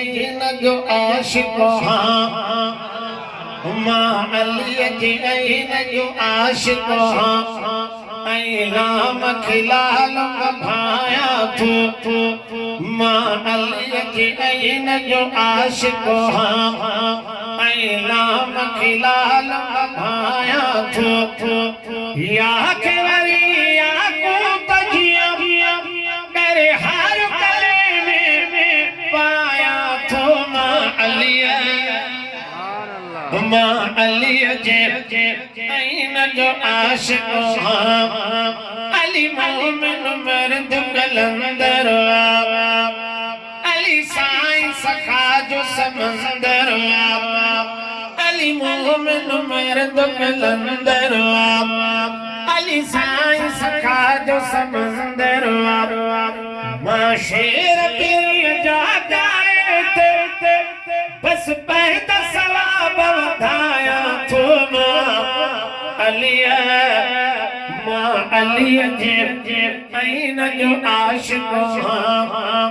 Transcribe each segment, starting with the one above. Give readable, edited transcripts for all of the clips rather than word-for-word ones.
N जो आशिक हाँ मां अलीअ जे ऐन जो आशिक हाँ ऐं नाम खिलाल भाया तू मां अलीअ जे ऐन जो आशिक हाँ ऐं नाम खिलाल भाया तू या के वरी या को तजिया करे हार करे में पाया तो मां अलीअ जे ऐन जो आशिक हाँ अली मोमिन मर्द कलंदर अली साईं सखा जो समंदर अली मोमिन मर्द कलंदर अली साईं सखा जो समंदर मां शेर पीर जा गाए बस पैदा सवाब वधाया तो मां अलीअ जे ऐन जो आशिक हाँ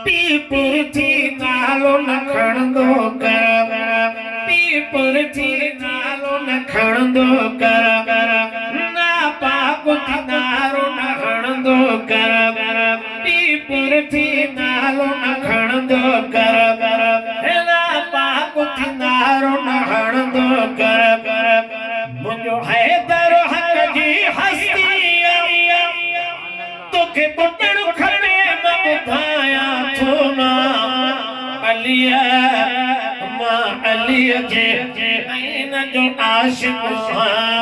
पीपुर थी नालो न खणंदो कर पीपुर थी नालो न खणंदो कर ना पाक थी नारो न खणंदो कर पीपुर थी नालो न खणंदो कर ना पाक थी नारो न खणंदो कर मुंहिंजो हैदर हक जी हस्ती तोखे ॿुधणु खपे मां ॿुधाया थो मां अलीअ जे ऐन जो आशिक हाँ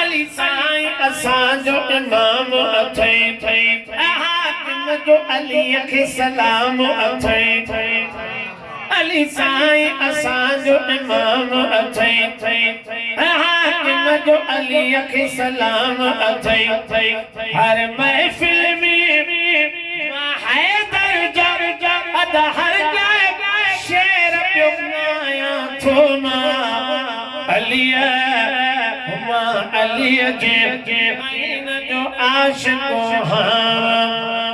अली साईं असांजो इमाम अथई हाकिम जो अलीअ खे सलाम अथई अली साईं असांजो इमाम अथई हाकिम जो अलीअ खे सलाम अथई हर महफिल में हैदर जब अद हर जाए शेर पियो ॻायां थो मां अलीअ जे ऐन जो आशिक हाँ